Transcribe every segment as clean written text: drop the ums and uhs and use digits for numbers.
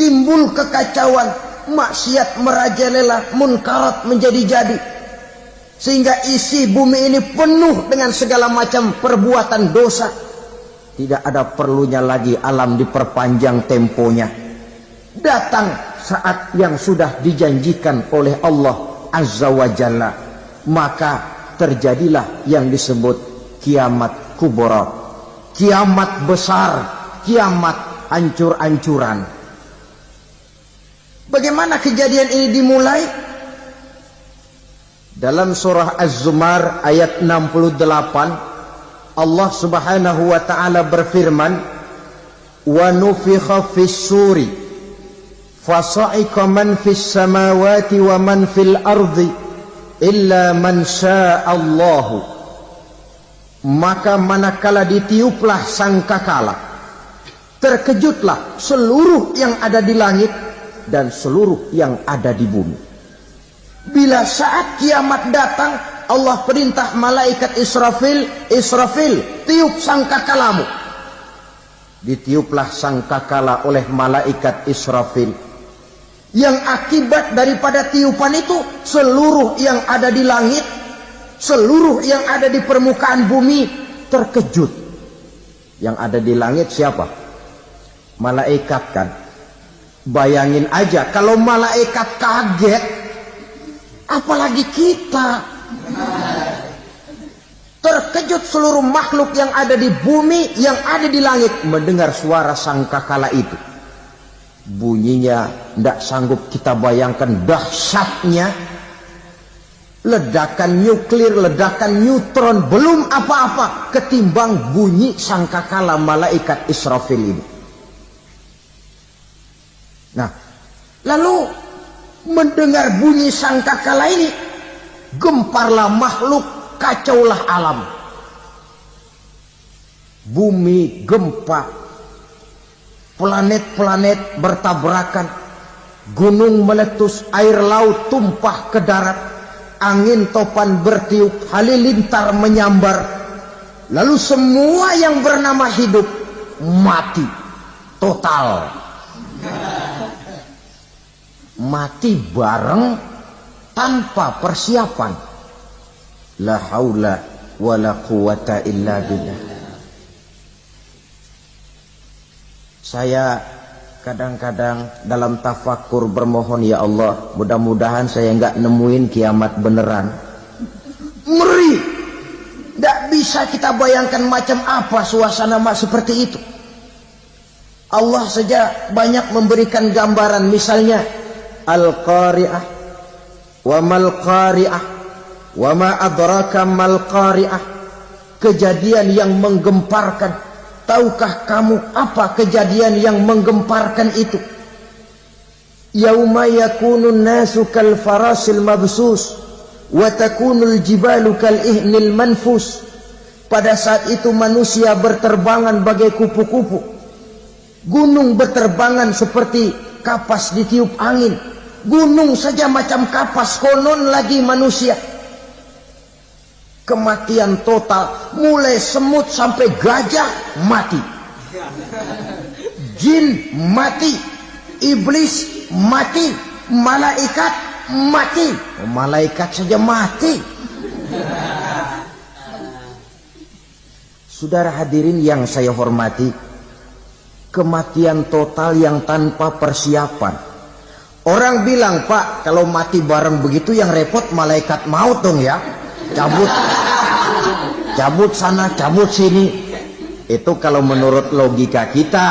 timbul kekacauan, maksiat merajalela, munkarat menjadi-jadi, sehingga isi bumi ini penuh dengan segala macam perbuatan dosa. Tidak ada perlunya lagi alam diperpanjang temponya. Datang saat yang sudah dijanjikan oleh Allah Azza wa Jalla, maka terjadilah yang disebut kiamat kubra, kiamat besar, kiamat hancur-hancuran. Bagaimana kejadian ini dimulai? Dalam surah Az-Zumar ayat 68, Allah Subhanahu wa taala berfirman, "Wa nufikha fis-suri fasa'iqa man fis samawati wa man fil ardi illa man sya'allahu." Maka manakala ditiuplah sangkakala, terkejutlah seluruh yang ada di langit dan seluruh yang ada di bumi. Bila saat kiamat datang, Allah perintah malaikat Israfil, Israfil, tiup sangkakalamu. Ditiuplah sangkakala oleh malaikat Israfil. Yang akibat daripada tiupan itu, seluruh yang ada di langit, seluruh yang ada di permukaan bumi terkejut. Yang ada di langit siapa? Malaikat kan. Bayangin aja kalau malaikat kaget, apalagi kita. Terkejut seluruh makhluk yang ada di bumi, yang ada di langit mendengar suara sangkakala itu. Bunyinya tidak sanggup kita bayangkan dahsyatnya. Ledakan nuklir, ledakan neutron, belum apa-apa ketimbang bunyi sangkakala malaikat Israfil ini. Nah, lalu mendengar bunyi sangkakala ini, gemparlah makhluk, kacaulah alam. Bumi gempa, planet-planet bertabrakan, gunung meletus, air laut tumpah ke darat, angin topan bertiup, halilintar menyambar. Lalu semua yang bernama hidup mati total. Mati bareng tanpa persiapan. La haula wa la quwata illa billah. Saya kadang-kadang dalam tafakur bermohon, ya Allah, mudah-mudahan saya enggak nemuin kiamat beneran. Ngeri. Tidak bisa kita bayangkan macam apa suasana seperti itu. Allah saja banyak memberikan gambaran, misalnya Al-Qari'ah, wa mal qari'ah, wa ma adraka mal qari'ah. Kejadian yang menggemparkan. Tahukah kamu apa kejadian yang menggemparkan itu? Yauma yakunun nasu kal farasil mabsus wa takunul jibalu kal ihnil manfus. Pada saat itu manusia berterbangan bagai kupu-kupu. Gunung berterbangan seperti kapas ditiup angin. Gunung saja macam kapas, konon lagi manusia. Kematian total, mulai semut sampai gajah mati, jin mati, iblis mati, malaikat mati. Malaikat saja mati. Saudara hadirin yang saya hormati, kematian total yang tanpa persiapan. Orang bilang, Pak, kalau mati bareng begitu yang repot malaikat maut dong ya. Cabut sana, cabut sini. Itu kalau menurut logika kita.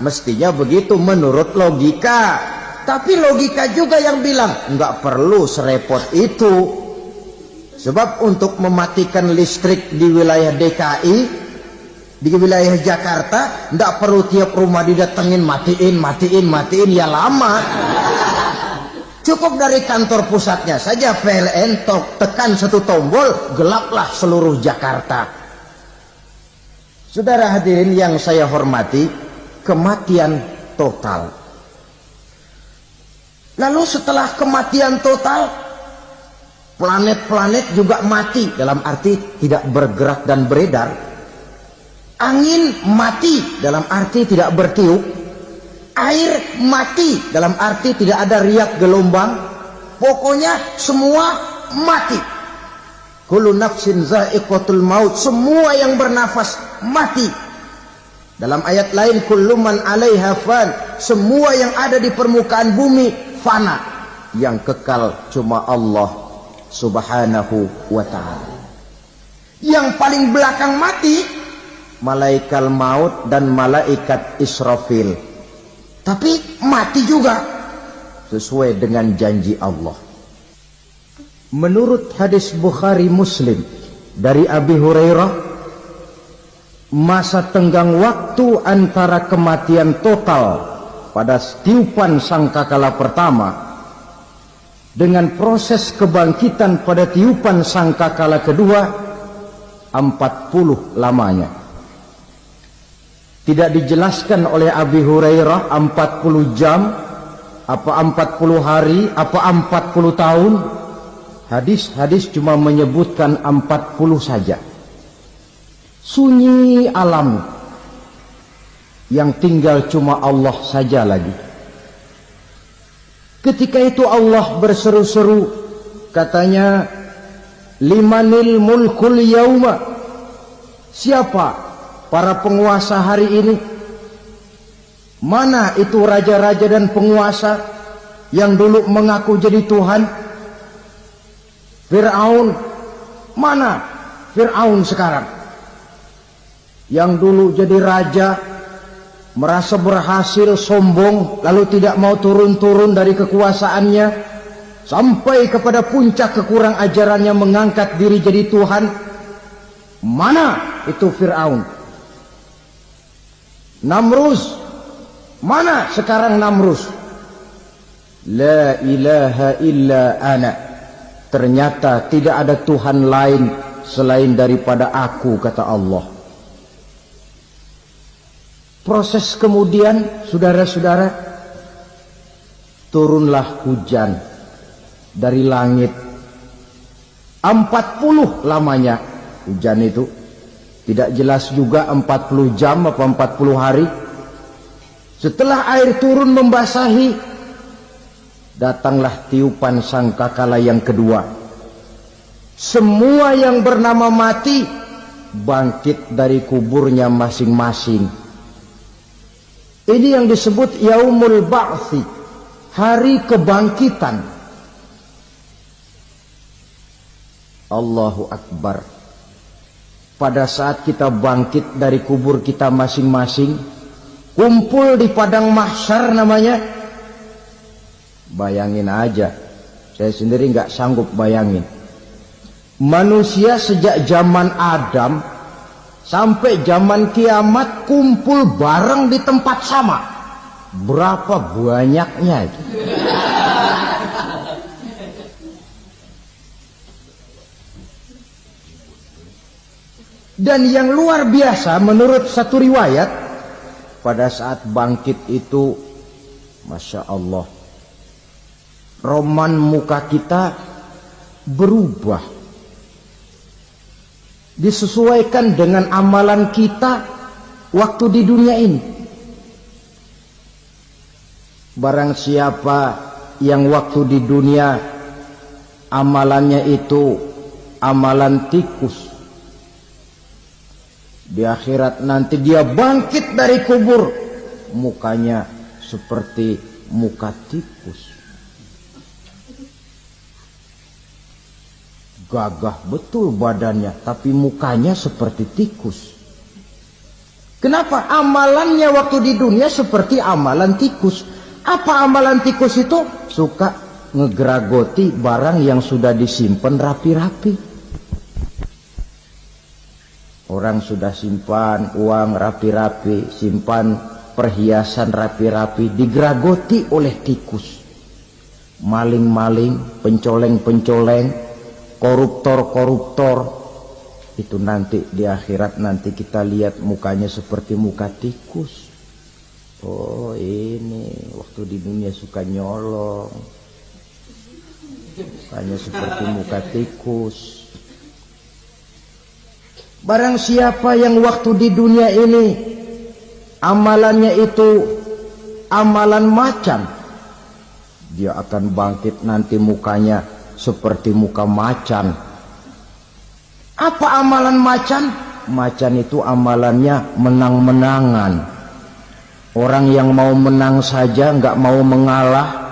Mestinya begitu menurut logika. Tapi logika juga yang bilang, enggak perlu serepot itu. Sebab untuk mematikan listrik di wilayah DKI, di wilayah Jakarta, enggak perlu tiap rumah didatengin, matiin, ya lama. Cukup dari kantor pusatnya saja PLN, tekan satu tombol, gelaplah seluruh Jakarta. Saudara hadirin yang saya hormati, kematian total. Lalu setelah kematian total, planet-planet juga mati, dalam arti tidak bergerak dan beredar. Angin mati, dalam arti tidak bertiup. air mati, dalam arti tidak ada riak gelombang, pokoknya semua mati. Kullu nafsin za'iqatul maut, semua yang bernafas mati. Dalam ayat lain, kullu man 'alaiha fan, semua yang ada di permukaan bumi fana, yang kekal cuma Allah Subhanahu wa ta'ala. Yang paling belakang mati malaikat maut dan malaikat Israfil, tapi mati juga sesuai dengan janji Allah. Menurut hadis Bukhari Muslim dari Abi Hurairah, masa tenggang waktu antara kematian total pada tiupan sangkakala pertama dengan proses kebangkitan pada tiupan sangkakala kedua 40 lamanya. Tidak dijelaskan oleh Abi Hurairah 40 jam, apa 40 hari, apa 40 tahun. Hadis-hadis cuma menyebutkan 40 saja. Sunyi alam, yang tinggal cuma Allah saja lagi. Ketika itu Allah berseru-seru, katanya, limanil mulkul yauma, siapa para penguasa hari ini? Mana itu raja-raja dan penguasa yang dulu mengaku jadi Tuhan? Fir'aun, mana Fir'aun sekarang? Yang dulu jadi raja, merasa berhasil, sombong, lalu tidak mau turun-turun dari kekuasaannya, sampai kepada puncak kekurang ajarannya mengangkat diri jadi Tuhan. Mana itu Fir'aun? Namrus, mana sekarang Namrus? La ilaha illa ana, ternyata tidak ada Tuhan lain selain daripada aku, kata Allah. Proses kemudian, saudara-saudara, turunlah hujan dari langit. 40 lamanya hujan itu. Tidak jelas juga 40 jam apa 40 hari. Setelah air turun membasahi, datanglah tiupan sangkakala yang kedua. Semua yang bernama mati bangkit dari kuburnya masing-masing. Ini yang disebut Yaumul Ba'thi, hari kebangkitan. Allahu Akbar. Pada saat kita bangkit dari kubur kita masing-masing, kumpul di padang mahsyar namanya. Bayangin aja, saya sendiri nggak sanggup bayangin. Manusia sejak zaman Adam sampai zaman kiamat kumpul bareng di tempat sama. Berapa banyaknya itu? Dan yang luar biasa, menurut satu riwayat, pada saat bangkit itu, Masya Allah, roman muka kita berubah, disesuaikan dengan amalan kita waktu di dunia ini. Barang siapa yang waktu di dunia amalannya itu amalan tikus, di akhirat nanti dia bangkit dari kubur, mukanya seperti muka tikus. Gagah betul badannya, tapi mukanya seperti tikus. Kenapa? Amalannya waktu di dunia seperti amalan tikus. Apa amalan tikus itu? Suka ngegeragoti barang yang sudah disimpan rapi-rapi. Orang sudah simpan uang rapi-rapi, simpan perhiasan rapi-rapi, digeragoti oleh tikus. Maling-maling, pencoleng-pencoleng, koruptor-koruptor, itu nanti di akhirat nanti kita lihat mukanya seperti muka tikus. Oh, ini waktu di dunia suka nyolong, mukanya seperti muka tikus. Barang siapa yang waktu di dunia ini amalannya itu amalan macan. Dia akan bangkit nanti mukanya seperti muka macan. Apa amalan macan? Macan itu amalannya menang-menangan. Orang yang mau menang saja, nggak mau mengalah.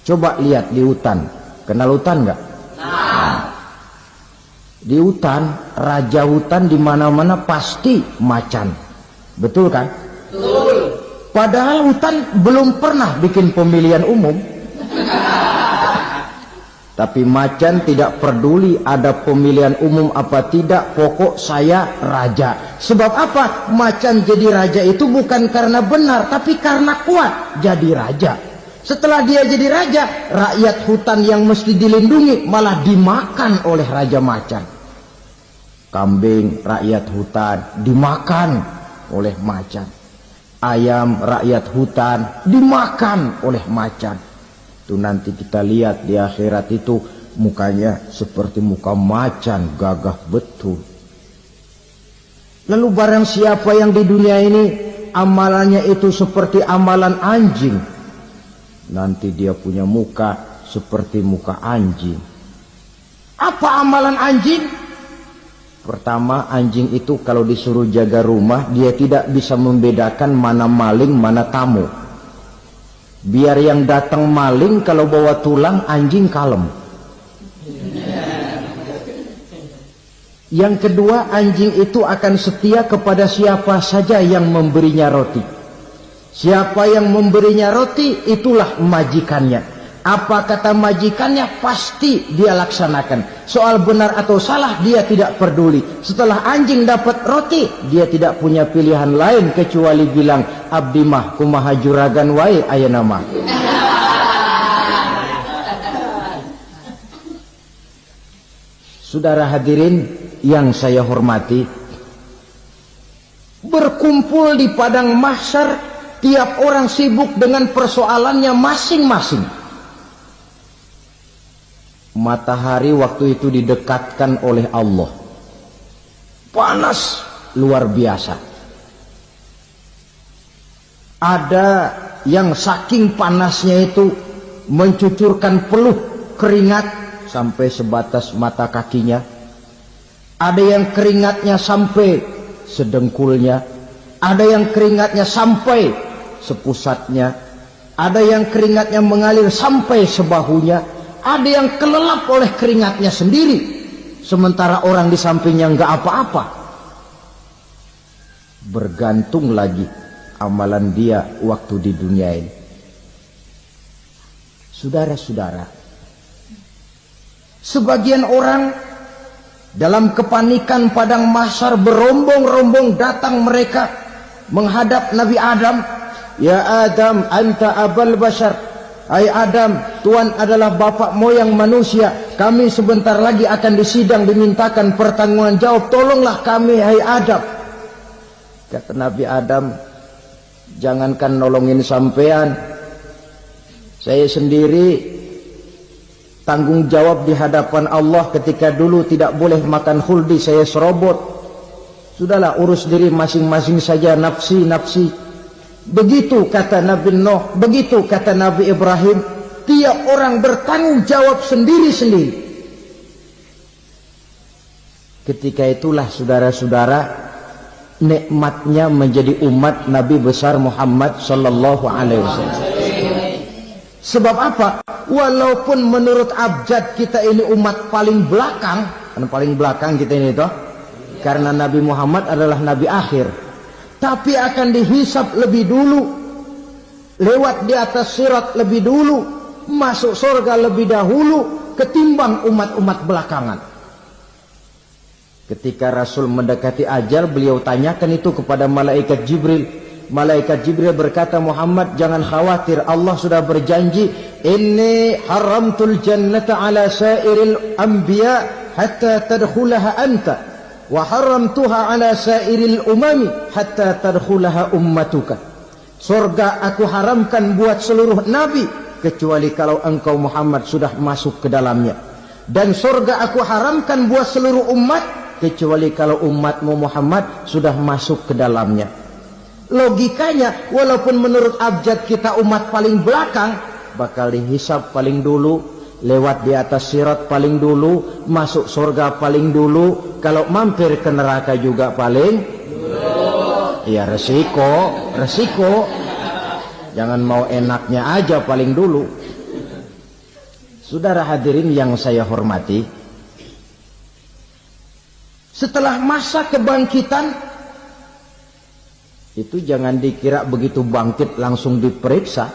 Coba lihat di hutan. Kenal hutan nggak? Nah. Di hutan, raja hutan di mana-mana pasti macan. Betul kan? Betul. Padahal hutan belum pernah bikin pemilihan umum. Tapi macan tidak peduli ada pemilihan umum apa tidak, pokok saya raja. Sebab apa? Macan jadi raja itu bukan karena benar, tapi karena kuat jadi raja. Setelah dia jadi raja, rakyat hutan yang mesti dilindungi malah dimakan oleh raja macan. Kambing rakyat hutan dimakan oleh macan. Ayam rakyat hutan dimakan oleh macan. Itu nanti kita lihat di akhirat itu mukanya seperti muka macan, gagah betul. Lalu barang siapa yang di dunia ini amalannya itu seperti amalan anjing, nanti dia punya muka seperti muka anjing. Apa amalan anjing? Pertama, anjing itu kalau disuruh jaga rumah, dia tidak bisa membedakan mana maling, mana tamu. Biar yang datang maling, kalau bawa tulang, anjing kalem. Yang kedua, anjing itu akan setia kepada siapa saja yang memberinya roti. Siapa yang memberinya roti, itulah majikannya. Apa kata majikannya, pasti dia laksanakan. Soal benar atau salah, dia tidak peduli. Setelah anjing dapat roti, dia tidak punya pilihan lain kecuali bilang, abdi mah kumaha juragan wae ayeuna mah. Saudara hadirin yang saya hormati, berkumpul di padang mahsyar, tiap orang sibuk dengan persoalannya masing-masing. Matahari waktu itu didekatkan oleh Allah, panas luar biasa. Ada yang saking panasnya itu mencucurkan peluh keringat sampai sebatas mata kakinya. Ada yang keringatnya sampai sedengkulnya, ada yang keringatnya sampai sepusatnya, ada yang keringatnya mengalir sampai sebahunya. Ada yang kelelap oleh keringatnya sendiri, sementara orang di sampingnya nggak apa-apa. Bergantung lagi amalan dia waktu di dunia ini. Saudara-saudara, sebagian orang dalam kepanikan padang mahsyar berombong-rombong datang mereka menghadap Nabi Adam. Ya Adam, anta abal bashar. Hai Adam, Tuhan adalah bapak moyang manusia. Kami sebentar lagi akan disidang, dimintakan pertanggungan jawab. Tolonglah kami, hai Adam. Kata Nabi Adam, jangankan nolongin sampean, saya sendiri tanggung jawab di hadapan Allah. Ketika dulu tidak boleh makan khuldi, saya serobot. Sudahlah, urus diri masing-masing saja, nafsi. Begitu kata Nabi Nuh, begitu kata Nabi Ibrahim. Tiap orang bertanggung jawab sendiri-sendiri. Ketika itulah saudara-saudara, nikmatnya menjadi umat Nabi besar Muhammad sallallahu alaihi wasallam. Sebab apa? Walaupun menurut abjad kita ini umat paling belakang, kan paling belakang kita ini toh, karena Nabi Muhammad adalah Nabi akhir. Tapi akan dihisap lebih dulu, lewat di atas sirat lebih dulu, masuk surga lebih dahulu ketimbang umat-umat belakangan. Ketika Rasul mendekati ajal, beliau tanyakan itu kepada malaikat Jibril. Malaikat Jibril berkata, Muhammad jangan khawatir, Allah sudah berjanji, inni haramtul jannata ala sairil anbiya hatta tadkhulaha anta. Wa haramtuha ala sairil umami hatta tadkhulaha ummatuka. Surga aku haramkan buat seluruh nabi kecuali kalau engkau Muhammad sudah masuk ke dalamnya. Dan surga aku haramkan buat seluruh umat kecuali kalau umatmu Muhammad sudah masuk ke dalamnya. Logikanya, walaupun menurut abjad kita umat paling belakang, bakal dihisab paling dulu, lewat di atas sirat paling dulu, masuk surga paling dulu, kalau mampir ke neraka juga paling dulu. Ya resiko. Jangan mau enaknya aja paling dulu. Saudara hadirin yang saya hormati, setelah masa kebangkitan, itu jangan dikira begitu bangkit langsung diperiksa.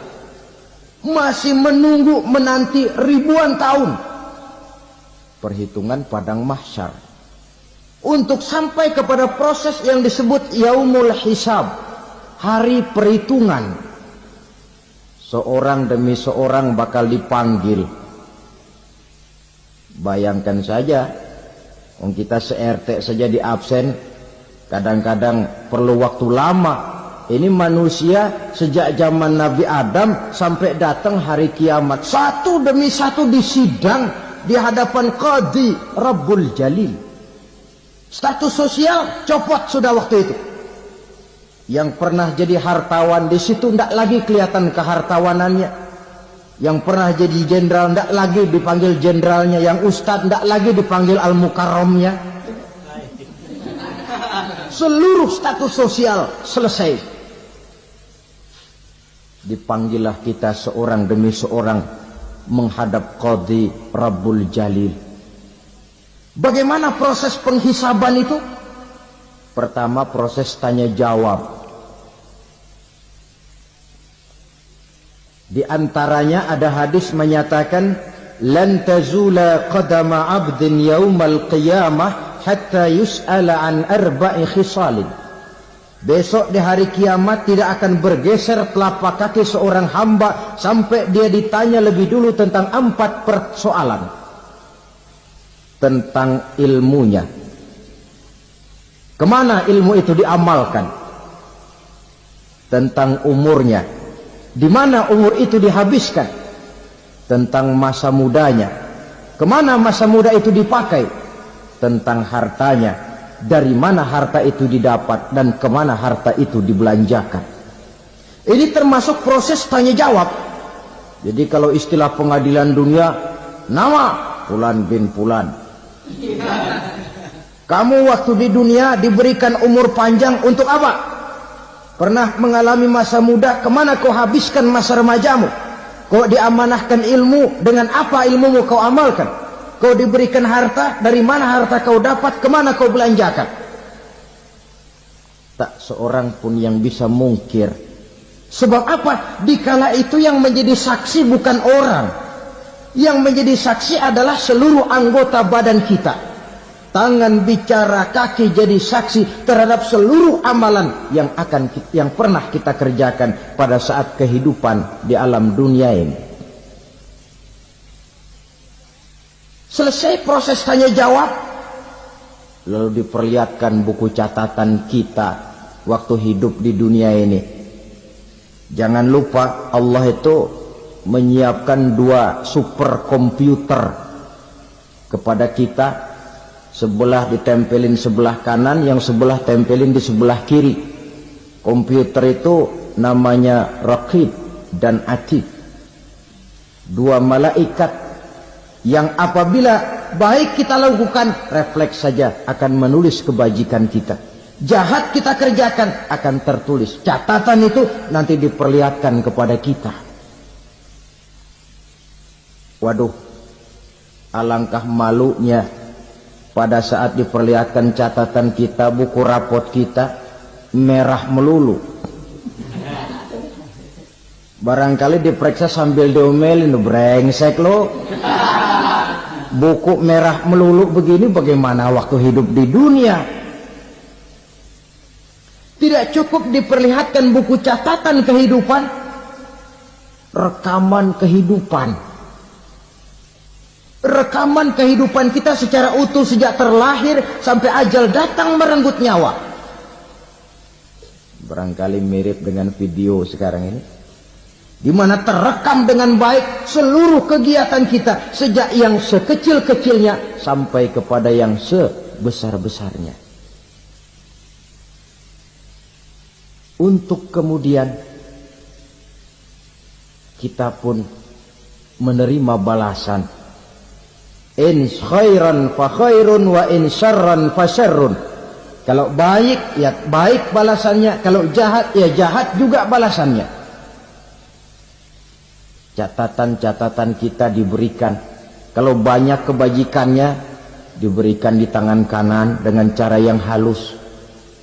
Masih menunggu menanti ribuan tahun perhitungan padang mahsyar untuk sampai kepada proses yang disebut yaumul hisab, hari perhitungan. Seorang demi seorang bakal dipanggil. Bayangkan saja, kita se-RT saja di absen, kadang-kadang perlu waktu lama. Ini manusia sejak zaman Nabi Adam sampai datang hari kiamat, satu demi satu disidang di hadapan Qadhi Rabbul Jalil. Status sosial copot sudah waktu itu. Yang pernah jadi hartawan di situ tidak lagi kelihatan kehartawanannya. Yang pernah jadi jenderal tidak lagi dipanggil jenderalnya. Yang ustadz tidak lagi dipanggil al-mukarramnya. Seluruh status sosial selesai. Dipanggillah kita seorang demi seorang menghadap Qadhi Rabbul Jalil. Bagaimana proses penghisaban itu? Pertama, proses tanya jawab. Di antaranya ada hadis menyatakan, lan tazula qadama 'abdin yaumal qiyamah hatta yus'ala an arba'i khisalin. Besok di hari kiamat tidak akan bergeser telapak kaki seorang hamba sampai dia ditanya lebih dulu tentang 4 persoalan. Tentang ilmunya. Kemana ilmu itu diamalkan? Tentang umurnya. Di mana umur itu dihabiskan? Tentang masa mudanya. Kemana masa muda itu dipakai? Tentang hartanya. Dari mana harta itu didapat dan kemana harta itu dibelanjakan. Ini termasuk proses tanya jawab. Jadi kalau istilah pengadilan dunia, nama Fulan bin Fulan. Kamu waktu di dunia diberikan umur panjang untuk apa? Pernah mengalami masa muda, kemana kau habiskan masa remajamu? Kau diamanahkan ilmu, dengan apa ilmumu kau amalkan? Kau diberikan harta, dari mana harta kau dapat, kemana kau belanjakan? Tak seorang pun yang bisa mungkir. Sebab apa? Dikala itu yang menjadi saksi bukan orang. Yang menjadi saksi adalah seluruh anggota badan kita. Tangan bicara, kaki jadi saksi terhadap seluruh amalan yang pernah kita kerjakan pada saat kehidupan di alam dunia ini. Selesai proses tanya jawab, lalu diperlihatkan buku catatan kita waktu hidup di dunia ini. Jangan lupa Allah itu menyiapkan 2 superkomputer kepada kita. Sebelah ditempelin sebelah kanan, yang sebelah tempelin di sebelah kiri. Komputer itu namanya Raqib dan Atid. 2 malaikat yang apabila baik kita lakukan, refleks saja akan menulis kebajikan kita. Jahat kita kerjakan akan tertulis. Catatan itu nanti diperlihatkan kepada kita. Waduh, alangkah malunya pada saat diperlihatkan catatan kita, buku rapot kita merah melulu. Barangkali diperiksa sambil diomelin, brengsek lo. Buku merah melulu begini, bagaimana waktu hidup di dunia? Tidak cukup diperlihatkan buku catatan kehidupan, rekaman kehidupan. Rekaman kehidupan kita secara utuh sejak terlahir sampai ajal datang merenggut nyawa. Barangkali mirip dengan video sekarang ini, di mana terekam dengan baik seluruh kegiatan kita sejak yang sekecil-kecilnya sampai kepada yang sebesar-besarnya. untuk kemudian kita pun menerima balasan. In khairan fa khairun wa in syarran fa syarrun. Kalau baik ya baik balasannya, kalau jahat ya jahat juga balasannya. Catatan-catatan kita diberikan. Kalau banyak kebajikannya diberikan di tangan kanan dengan cara yang halus.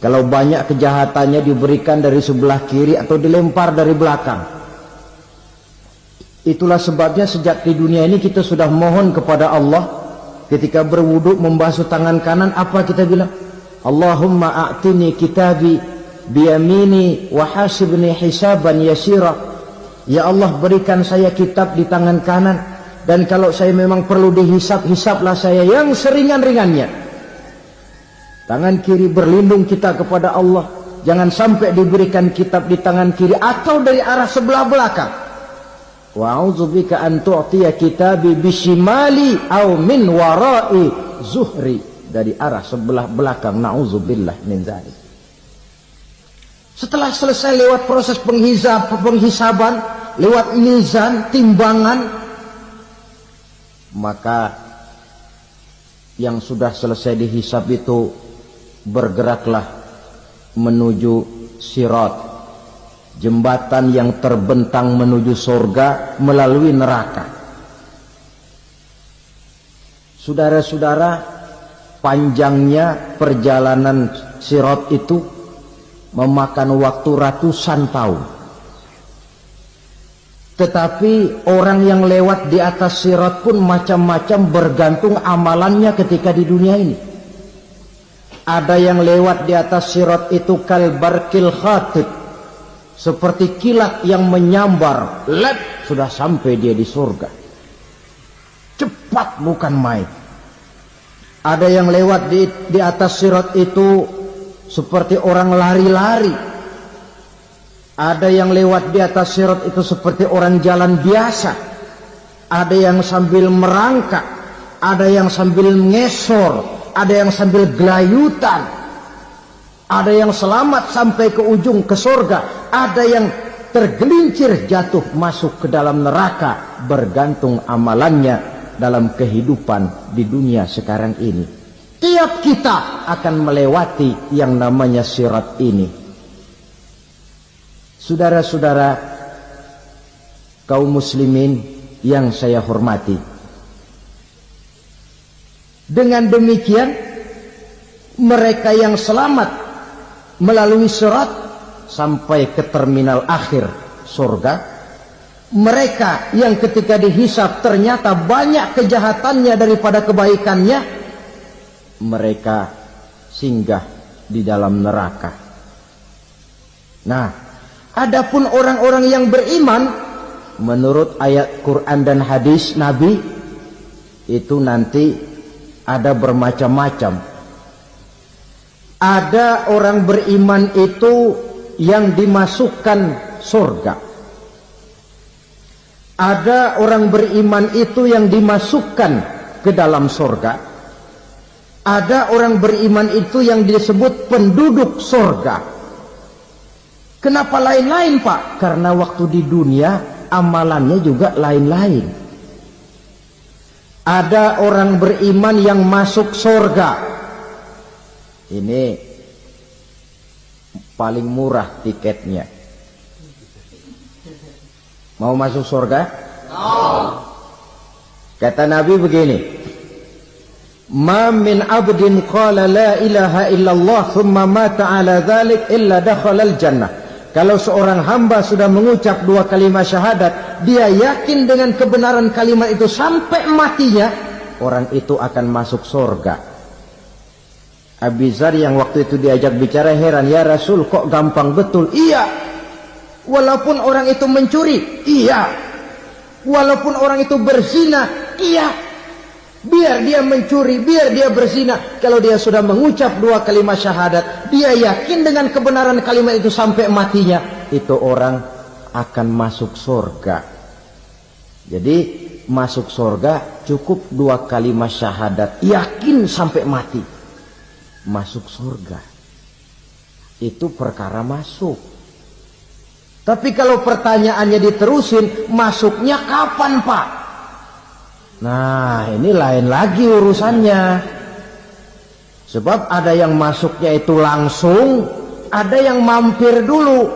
Kalau banyak kejahatannya diberikan dari sebelah kiri atau dilempar dari belakang. Itulah sebabnya sejak di dunia ini kita sudah mohon kepada Allah. Ketika berwudu membasuh tangan kanan, apa kita bilang? Allahumma a'tini kitabi biyamini wa hasibni hisaban yasira. Ya Allah, berikan saya kitab di tangan kanan, dan kalau saya memang perlu dihisab, hisablah saya yang seringan-ringannya. Tangan kiri berlindung kita kepada Allah. Jangan sampai diberikan kitab di tangan kiri atau dari arah sebelah belakang. Wa a'udzubika an tu'tiya kitabi bishimali aw min wara'i zuhri, dari arah sebelah belakang. Na'udzubillah min dzalik. Setelah selesai lewat proses penghisaban, lewat mizan, timbangan, maka yang sudah selesai dihisab itu bergeraklah menuju sirat, jembatan yang terbentang menuju surga melalui neraka. Saudara-saudara, panjangnya perjalanan sirat itu memakan waktu ratusan tahun. Tetapi orang yang lewat di atas sirat pun macam-macam, bergantung amalannya ketika di dunia ini. Ada yang lewat di atas sirat itu kalbarkil khatib, seperti kilat yang menyambar, lep, sudah sampai dia di surga. Cepat bukan main. Ada yang lewat di atas sirat itu seperti orang lari-lari. Ada yang lewat di atas sirat itu seperti orang jalan biasa. Ada yang sambil merangkak, ada yang sambil ngesor, ada yang sambil gelayutan, ada yang selamat sampai ke ujung ke surga, ada yang tergelincir jatuh masuk ke dalam neraka, bergantung amalannya dalam kehidupan di dunia sekarang ini. Tiap kita akan melewati yang namanya sirat ini. Saudara-saudara kaum muslimin yang saya hormati, dengan demikian mereka yang selamat melalui sirat sampai ke terminal akhir surga, mereka yang ketika dihisab ternyata banyak kejahatannya daripada kebaikannya, mereka singgah di dalam neraka. Nah, adapun orang-orang yang beriman menurut ayat Quran dan hadis Nabi itu nanti ada bermacam-macam. Ada orang beriman itu yang dimasukkan surga. Ada orang beriman itu yang dimasukkan ke dalam surga. Ada orang beriman itu yang disebut penduduk surga. Kenapa lain-lain, Pak? Karena waktu di dunia amalannya juga lain-lain. Ada orang beriman yang masuk surga. Ini paling murah tiketnya. Mau masuk surga? Kata Nabi begini, ma min abdin qala la ilaha illallah thumma mata ala dhalik illa dakhalal jannah. Kalau seorang hamba sudah mengucap dua kalimat syahadat, dia yakin dengan kebenaran kalimat itu sampai matinya, orang itu akan masuk surga. Abi Dzar yang waktu itu diajak bicara heran, ya Rasul kok gampang betul? Iya. Walaupun orang itu mencuri, iya. Walaupun orang itu berzina, iya. Biar dia mencuri, biar dia berzina, kalau dia sudah mengucap dua kalimat syahadat, dia yakin dengan kebenaran kalimat itu sampai matinya, itu orang akan masuk surga. Jadi masuk surga cukup dua kalimat syahadat, yakin sampai mati, masuk surga. Itu perkara masuk. Tapi kalau pertanyaannya diterusin, masuknya kapan Pak? Nah, ini lain lagi urusannya. Sebab ada yang masuknya itu langsung, ada yang mampir dulu.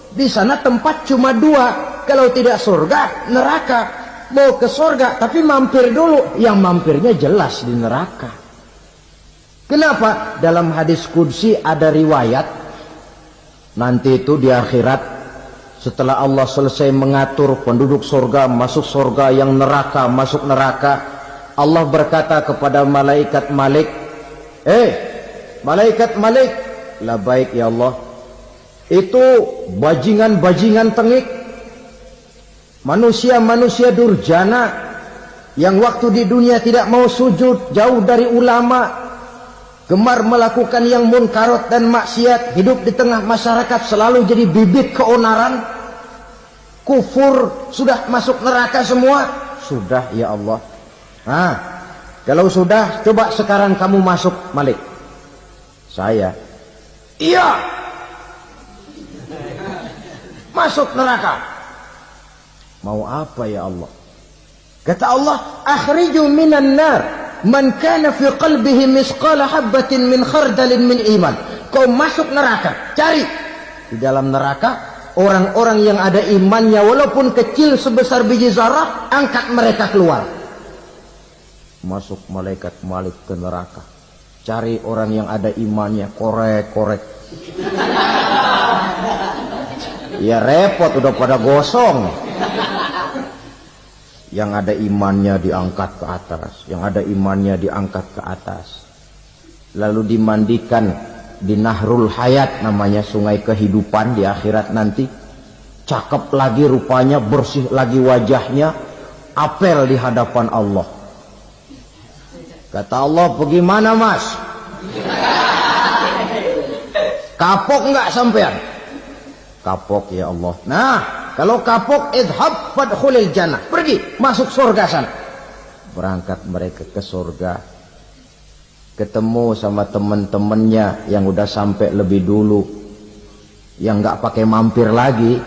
Di sana tempat cuma dua, kalau tidak surga, neraka. Mau ke surga tapi mampir dulu, yang mampirnya jelas di neraka. Kenapa? Dalam hadis qudsi ada riwayat, nanti itu di akhirat, setelah Allah selesai mengatur penduduk surga masuk surga, yang neraka masuk neraka, Allah berkata kepada malaikat Malik, malaikat Malik, labaik ya Allah, itu bajingan-bajingan tengik, manusia-manusia durjana yang waktu di dunia tidak mau sujud, jauh dari ulama, gemar melakukan yang munkarat dan maksiat, hidup di tengah masyarakat selalu jadi bibit keonaran, kufur, sudah masuk neraka semua. Sudah ya Allah. Nah, kalau sudah, coba sekarang kamu masuk Malik. Saya, iya, masuk neraka. Mau apa ya Allah? Kata Allah, akhriju minan nar man kana fi qalbihi misqala habatin min khardalin min iman. Kau masuk neraka, cari di dalam neraka orang-orang yang ada imannya walaupun kecil sebesar biji zarah, angkat mereka keluar. Masuk malaikat Malik ke neraka, cari orang yang ada imannya, korek-korek. Ya repot, udah pada gosong. Yang ada imannya diangkat ke atas, yang ada imannya diangkat ke atas, lalu dimandikan di Nahrul Hayat, namanya sungai kehidupan di akhirat nanti. Cakep lagi rupanya, bersih lagi wajahnya, apel di hadapan Allah. Kata Allah, bagaimana mas? Kapok nggak sampean? Kapok ya Allah. Nah, kalau kapok, idhab fadkhulil jannah, pergi masuk surga sana. Berangkat mereka ke surga, ketemu sama teman-temannya yang udah sampai lebih dulu, yang nggak pakai mampir lagi.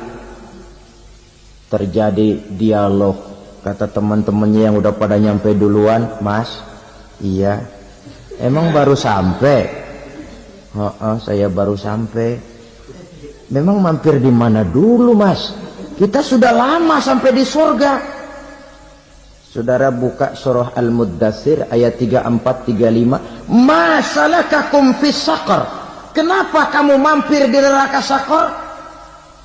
Terjadi dialog. Kata teman-temannya yang udah pada nyampe duluan, mas, iya, emang baru sampai? Saya baru sampai. Memang mampir di mana dulu mas? Kita sudah lama sampai di surga. Saudara buka surah Al-Muddathir ayat 34-35. Ma salakakum fis saqar? Kenapa kamu mampir di neraka Saqar?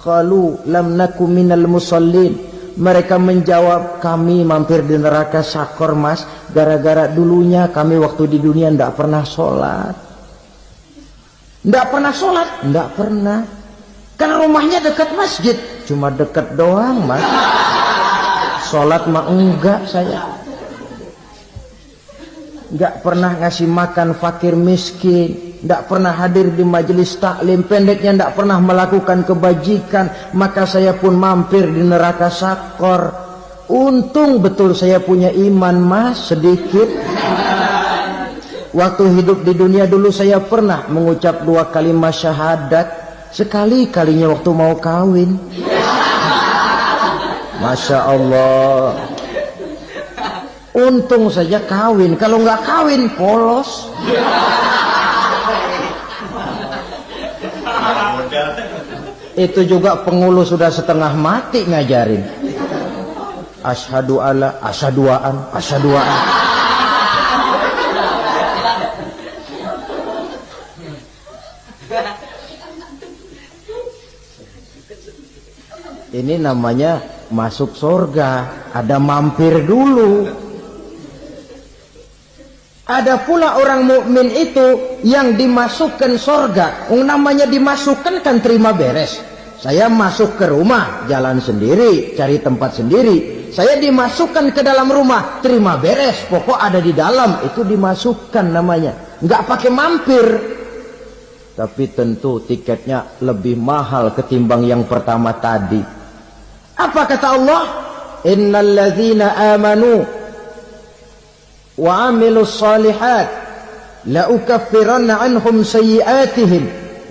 Qalu lam nakum minal musallin. Mereka menjawab, kami mampir di neraka Saqar mas, gara-gara dulunya kami waktu di dunia tidak pernah sholat. Tidak pernah sholat? Tidak pernah. Kan rumahnya dekat masjid, cuma dekat doang mas. Sholat mah enggak saya. Enggak pernah ngasih makan fakir miskin, enggak pernah hadir di majelis taklim, pendeknya enggak pernah melakukan kebajikan. Maka saya pun mampir di neraka Saqar. Untung betul saya punya iman mas, sedikit. Waktu hidup di dunia dulu saya pernah mengucap 2 kalimat syahadat. Sekali-kalinya waktu mau kawin. Masya Allah. Untung saja kawin. Kalau nggak kawin polos. Itu juga pengulu sudah setengah mati ngajarin. Asyhadu alla, asyaduaan, asyaduaan. Ini namanya masuk surga, ada mampir dulu. Ada pula orang mukmin itu yang dimasukkan surga. Namanya dimasukkan kan terima beres. Saya masuk ke rumah, jalan sendiri, cari tempat sendiri. Saya dimasukkan ke dalam rumah, terima beres, pokok ada di dalam, itu dimasukkan namanya. Nggak pakai mampir. Tapi tentu tiketnya lebih mahal ketimbang yang pertama tadi. Apa kata Allah? Innal ladzina amanu wa amilus salihat la ukaffiranna anhum sayyi'atihim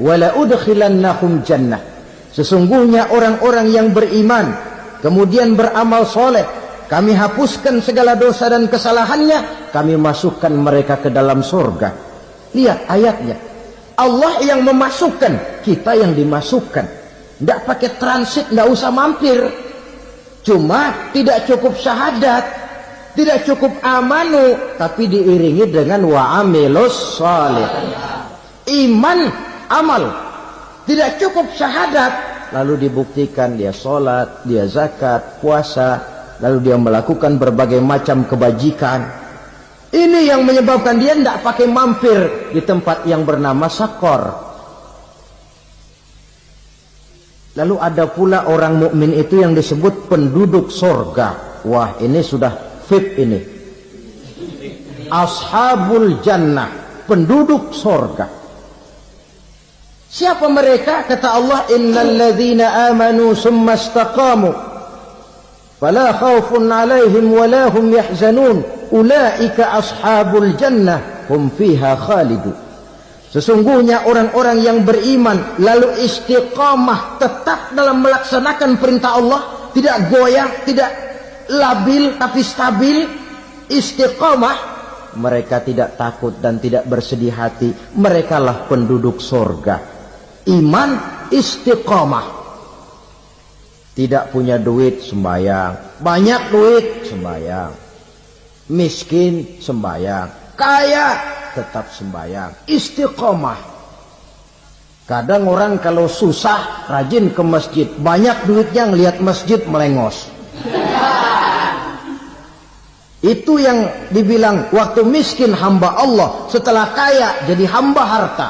wa la udkhilannahum jannah. Sesungguhnya orang-orang yang beriman kemudian beramal soleh, kami hapuskan segala dosa dan kesalahannya, kami masukkan mereka ke dalam surga. Lihat ayatnya, Allah yang memasukkan, kita yang dimasukkan. Tidak pakai transit, tidak usah mampir. Cuma tidak cukup syahadat, tidak cukup amanu, tapi diiringi dengan wa amilus shalih. Iman, amal. Tidak cukup syahadat, lalu dibuktikan dia sholat, dia zakat, puasa, lalu dia melakukan berbagai macam kebajikan. Ini yang menyebabkan dia tidak pakai mampir di tempat yang bernama sakor. Lalu ada pula orang mukmin itu yang disebut penduduk sorga. Wah, ini sudah VIP ini. Ashabul jannah, penduduk sorga. Siapa mereka? Kata Allah, innal ladzina amanu summa istaqamu fala khaufun 'alaihim wala hum yahzanun ulaika ashabul jannah hum fiha khalidun. Sesungguhnya orang-orang yang beriman lalu istiqamah, tetap dalam melaksanakan perintah Allah, tidak goyah, tidak labil tapi stabil, istiqamah, mereka tidak takut dan tidak bersedih hati. Merekalah penduduk surga. Iman, istiqamah. Tidak punya duit, sembahyang. Banyak duit, sembahyang. Miskin, sembahyang. Kaya, tetap sembahyang. Istiqamah. Kadang orang kalau susah rajin ke masjid, banyak duitnya ngelihat masjid melengos. Itu yang dibilang waktu miskin hamba Allah, setelah kaya jadi hamba harta.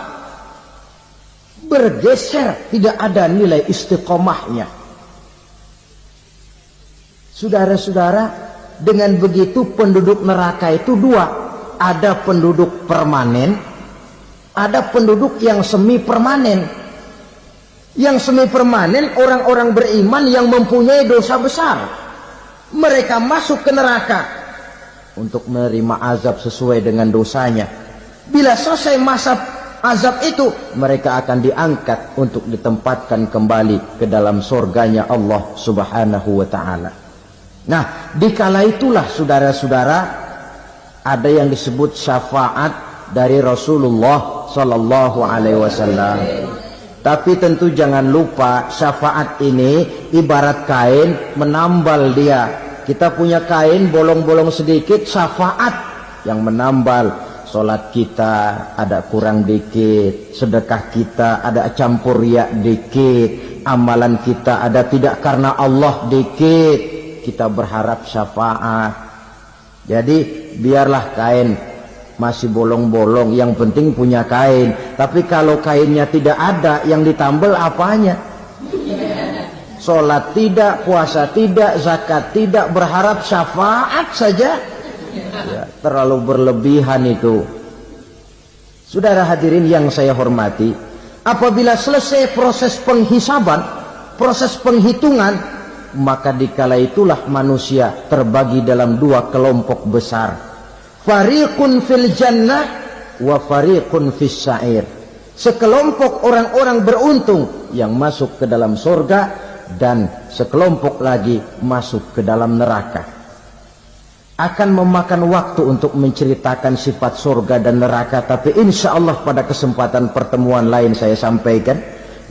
Bergeser, tidak ada nilai istiqomahnya. Saudara-saudara, dengan begitu penduduk neraka itu dua. Ada penduduk permanen, ada penduduk yang semi permanen. Yang semi permanen orang-orang beriman yang mempunyai dosa besar. Mereka masuk ke neraka untuk menerima azab sesuai dengan dosanya. Bila selesai masa azab itu, mereka akan diangkat untuk ditempatkan kembali ke dalam surganya Allah Subhanahu wa ta'ala. Nah, dikala itulah saudara-saudara, ada yang disebut syafaat dari Rasulullah Sallallahu Alaihi Wasallam. Tapi tentu jangan lupa, syafaat ini ibarat kain menambal dia. Kita punya kain bolong-bolong sedikit, syafaat yang menambal. Salat kita ada kurang dikit, sedekah kita ada campur riak dikit, amalan kita ada tidak karena Allah dikit, kita berharap syafaat. Jadi biarlah kain masih bolong-bolong, yang penting punya kain. Tapi kalau kainnya tidak ada, yang ditambal apanya? Salat tidak, puasa tidak, zakat tidak, berharap syafaat saja. Ya, terlalu berlebihan itu. Saudara hadirin yang saya hormati, apabila selesai proses penghisaban, proses penghitungan, maka dikala itulah manusia terbagi dalam dua kelompok besar. Fariqun fil jannah wa fariqun fis sa'ir. Sekelompok orang-orang beruntung yang masuk ke dalam surga, dan sekelompok lagi masuk ke dalam neraka. Akan memakan waktu untuk menceritakan sifat surga dan neraka, tapi insya Allah pada kesempatan pertemuan lain saya sampaikan.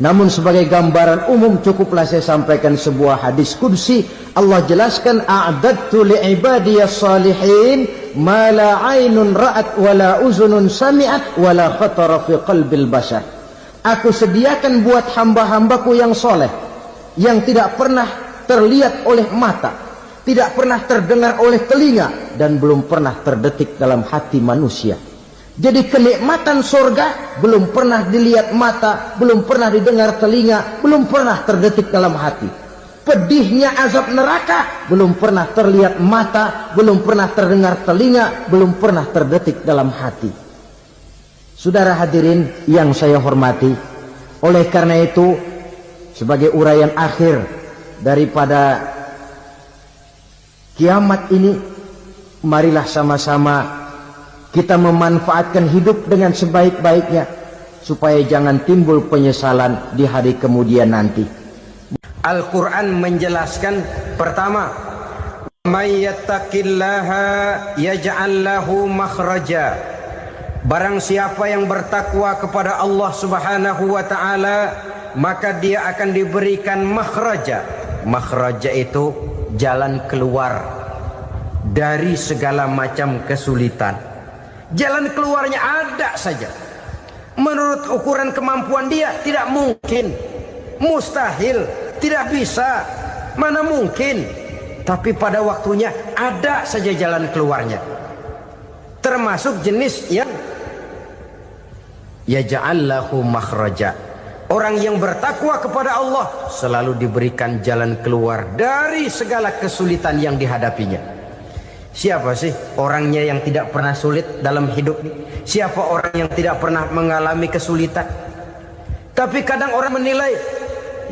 Namun sebagai gambaran umum cukuplah saya sampaikan sebuah hadis qudsi. Allah jelaskan, a'dadtu li'ibadiyas salihin ma la 'ainun ra'at wa la uzunun sami'at wa la khatara fi qalbil bashar. Aku sediakan buat hamba-hambaku yang soleh, yang tidak pernah terlihat oleh mata, tidak pernah terdengar oleh telinga, dan belum pernah terdetik dalam hati manusia. Jadi kenikmatan surga belum pernah dilihat mata, belum pernah didengar telinga, belum pernah terdetik dalam hati. Pedihnya azab neraka belum pernah terlihat mata, belum pernah terdengar telinga, belum pernah terdetik dalam hati. Saudara hadirin yang saya hormati, oleh karena itu sebagai uraian akhir daripada kiamat ini, marilah sama-sama kita memanfaatkan hidup dengan sebaik-baiknya, supaya jangan timbul penyesalan di hari kemudian nanti. Al-Quran menjelaskan, pertama, may yattaqillaha yaj'al lahu makhraja. Barang siapa yang bertakwa kepada Allah Subhanahu wa taala, maka dia akan diberikan makhraja. Makhraja itu jalan keluar dari segala macam kesulitan. Jalan keluarnya ada saja. Menurut ukuran kemampuan dia tidak mungkin, mustahil, tidak bisa, mana mungkin. Tapi pada waktunya ada saja jalan keluarnya. Termasuk jenis yang yaj'al lahu makhraja. Orang yang bertakwa kepada Allah selalu diberikan jalan keluar dari segala kesulitan yang dihadapinya. Siapa sih orangnya yang tidak pernah sulit dalam hidup ini? Siapa orang yang tidak pernah mengalami kesulitan? Tapi kadang orang menilai,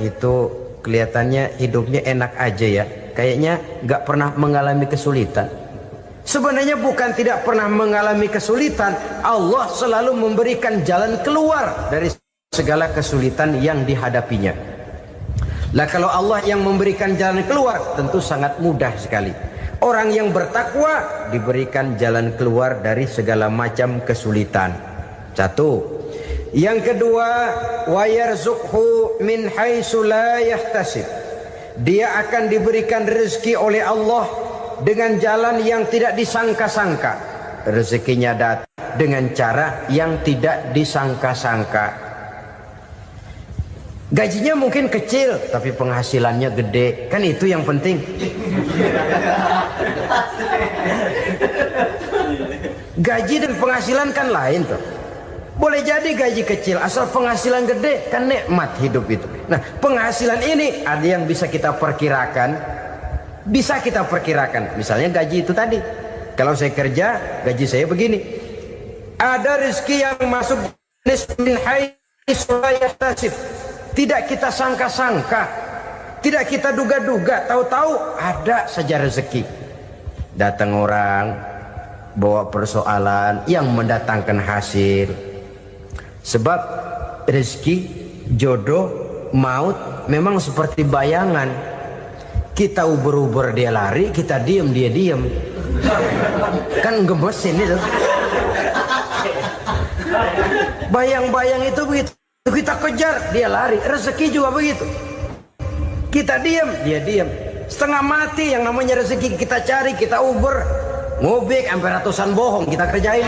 itu kelihatannya hidupnya enak aja ya, kayaknya gak pernah mengalami kesulitan. Sebenarnya bukan tidak pernah mengalami kesulitan, Allah selalu memberikan jalan keluar dari segala kesulitan yang dihadapinya. Lah kalau Allah yang memberikan jalan keluar, tentu sangat mudah sekali. Orang yang bertakwa diberikan jalan keluar dari segala macam kesulitan. Satu. Yang kedua, wa yarzuqhu min haitsu la yahtasib. Dia akan diberikan rezeki oleh Allah dengan jalan yang tidak disangka-sangka. Rezekinya datang dengan cara yang tidak disangka-sangka. Gajinya mungkin kecil, tapi penghasilannya gede. Kan itu yang penting. Gaji dan penghasilan kan lain tuh. Boleh jadi gaji kecil, asal penghasilan gede, kan nikmat hidup itu. Nah, penghasilan ini ada yang bisa kita perkirakan. Bisa kita perkirakan. Misalnya gaji itu tadi. Kalau saya kerja, gaji saya begini. Ada rezeki yang masuk min haitsu la yahtasib. Tidak kita sangka-sangka, tidak kita duga-duga, tahu-tahu ada saja rezeki. Datang orang bawa persoalan yang mendatangkan hasil. Sebab rezeki, jodoh, maut memang seperti bayangan. Kita uber-uber dia lari, kita diem dia diem. Kan gemesin itu. Bayang-bayang itu begitu. Kita kejar, dia lari. Rezeki juga begitu. Kita diam, dia diam. Setengah mati yang namanya rezeki kita cari, kita uber, ngobek sampai ratusan bohong kita kerjain.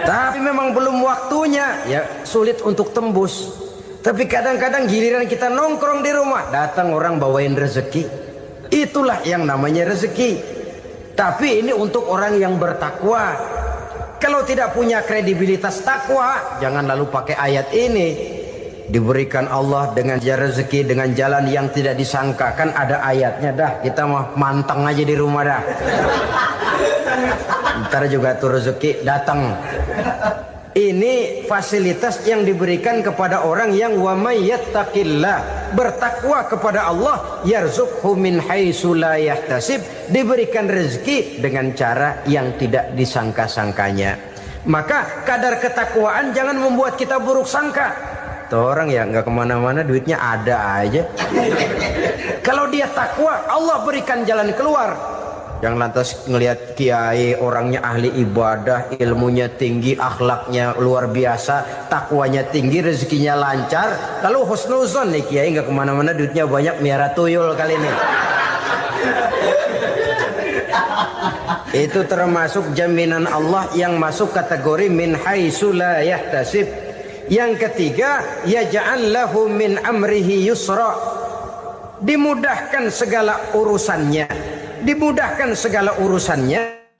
Tapi memang belum waktunya, ya sulit untuk tembus. Tapi kadang-kadang giliran kita nongkrong di rumah, datang orang bawain rezeki. Itulah yang namanya rezeki. Tapi ini untuk orang yang bertakwa. Kalau tidak punya kredibilitas takwa, jangan lalu pakai ayat ini. Diberikan Allah dengan rezeki dengan jalan yang tidak disangka. Kan ada ayatnya dah. Kita mah manteng aja di rumah dah. Ntar juga tuh rezeki datang. Ini fasilitas yang diberikan kepada orang yang wa may yattaqillah, bertakwa kepada Allah, yarzuqhu min haitsu la yahtasib, diberikan rezeki dengan cara yang tidak disangka-sangkanya. Maka kadar ketakwaan jangan membuat kita buruk sangka. Tuh orang ya nggak kemana-mana, duitnya ada aja. Kalau dia takwa, Allah berikan jalan keluar. Yang lantas ngelihat kiai orangnya ahli ibadah, ilmunya tinggi, akhlaknya luar biasa, takwanya tinggi, rezekinya lancar, lalu husnuzon nih kiai nggak kemana-mana, duitnya banyak, miara tuyul kali ini. Itu termasuk jaminan Allah yang masuk kategori min haitsu la yahtasib. Yang ketiga, yaj'al lahu min amrihi yusra, dimudahkan segala urusannya. Dimudahkan segala urusannya.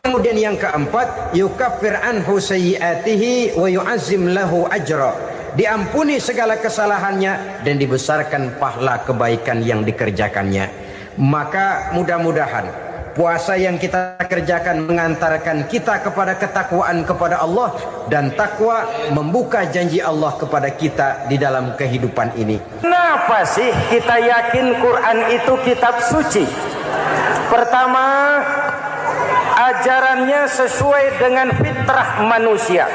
Kemudian yang keempat, yukaffir anhu sayyiatihi wa yu'azzim lahu ajra, diampuni segala kesalahannya dan dibesarkan pahala kebaikan yang dikerjakannya. Maka mudah-mudahan puasa yang kita kerjakan mengantarkan kita kepada ketakwaan kepada Allah, dan takwa membuka janji Allah kepada kita di dalam kehidupan ini. Kenapa sih kita yakin Quran itu kitab suci? Pertama, ajarannya sesuai dengan fitrah manusia.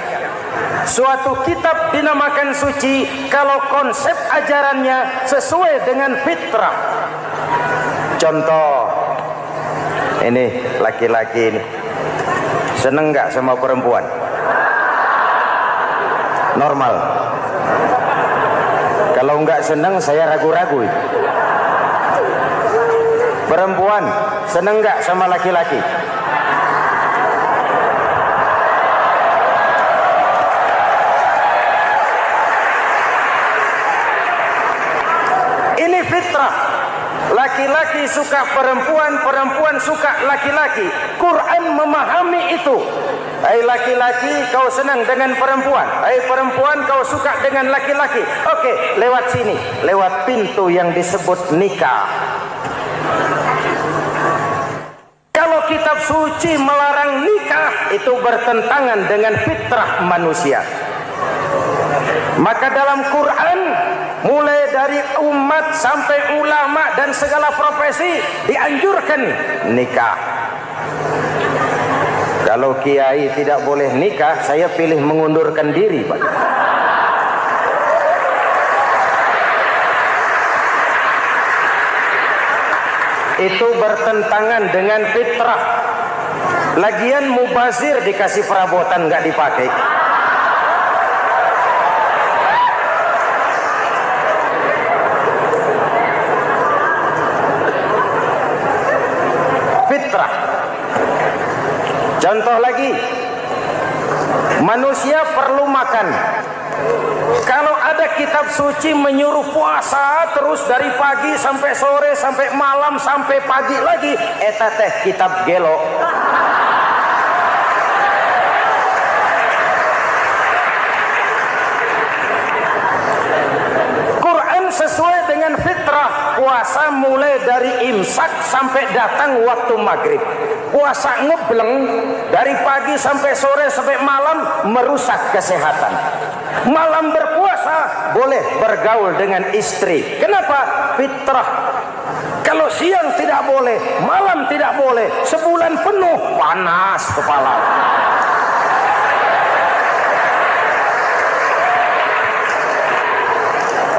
Suatu kitab kitab dinamakan suci kalau konsep ajarannya sesuai dengan fitrah. Contoh, ini laki-laki ini seneng nggak sama perempuan? Normal. Kalau nggak seneng saya ragu-ragu. Perempuan seneng nggak sama laki-laki? Ini fitrah. Laki-laki suka perempuan, perempuan suka laki-laki. Quran memahami itu. Hai laki-laki, kau senang dengan perempuan. Hai perempuan, kau suka dengan laki-laki. Oke, lewat sini, lewat pintu yang disebut nikah. Kalau kitab suci melarang nikah, itu bertentangan dengan fitrah manusia. Maka dalam Quran, mulai dari umat sampai ulama dan segala profesi dianjurkan nikah. Kalau kiai tidak boleh nikah, saya pilih mengundurkan diri, Pak. Itu bertentangan dengan fitrah. Lagian mubazir dikasih perabotan nggak dipakai. Fitrah. Contoh lagi, manusia perlu makan. Kalau ada kitab suci menyuruh puasa terus dari pagi sampai sore sampai malam sampai pagi lagi, eta teh kitab gelo. Quran sesuai dengan fitrah, puasa mulai dari imsak sampai datang waktu maghrib. Puasa ngebleng dari pagi sampai sore sampai malam merusak kesehatan. Malam berpuasa boleh bergaul dengan istri. Kenapa? Fitrah. Kalau siang tidak boleh, malam tidak boleh, sebulan penuh panas kepala.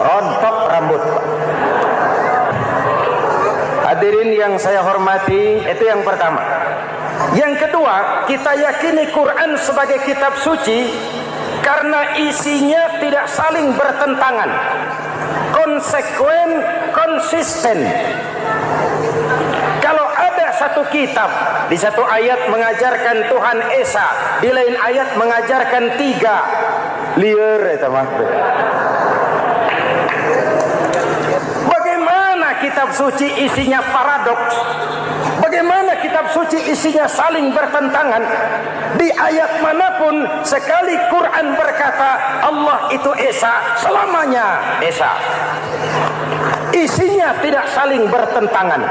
Rontok rambut. Hadirin yang saya hormati, itu yang pertama. Yang kedua, kita yakini Quran sebagai kitab suci karena isinya tidak saling bertentangan, konsekuen, konsisten. Kalau ada satu kitab, di satu ayat mengajarkan Tuhan Esa, di lain ayat mengajarkan 3, liar itu mah. Kitab suci isinya paradoks. Bagaimana kitab suci isinya saling bertentangan? Di ayat manapun sekali Quran berkata Allah itu Esa, selamanya Esa. Isinya tidak saling bertentangan.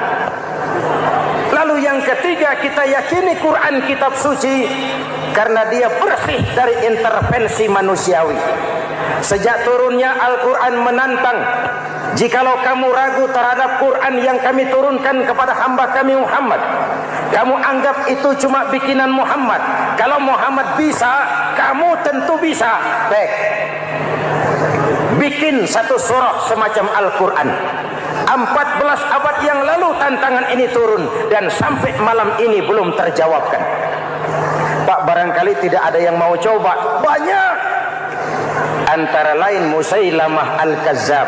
Lalu yang ketiga, kita yakini Quran kitab suci karena dia bersih dari intervensi manusiawi. Sejak turunnya Al-Quran menantang, jikalau kamu ragu terhadap Quran yang kami turunkan kepada hamba kami Muhammad, kamu anggap itu cuma bikinan Muhammad. Kalau Muhammad bisa, kamu tentu bisa. Baik, bikin satu surah semacam Al-Quran. 14 abad yang lalu tantangan ini turun dan sampai malam ini belum terjawabkan. Pak, barangkali tidak ada yang mau coba. Banyak. Antara lain Musailamah Al-Kazzab.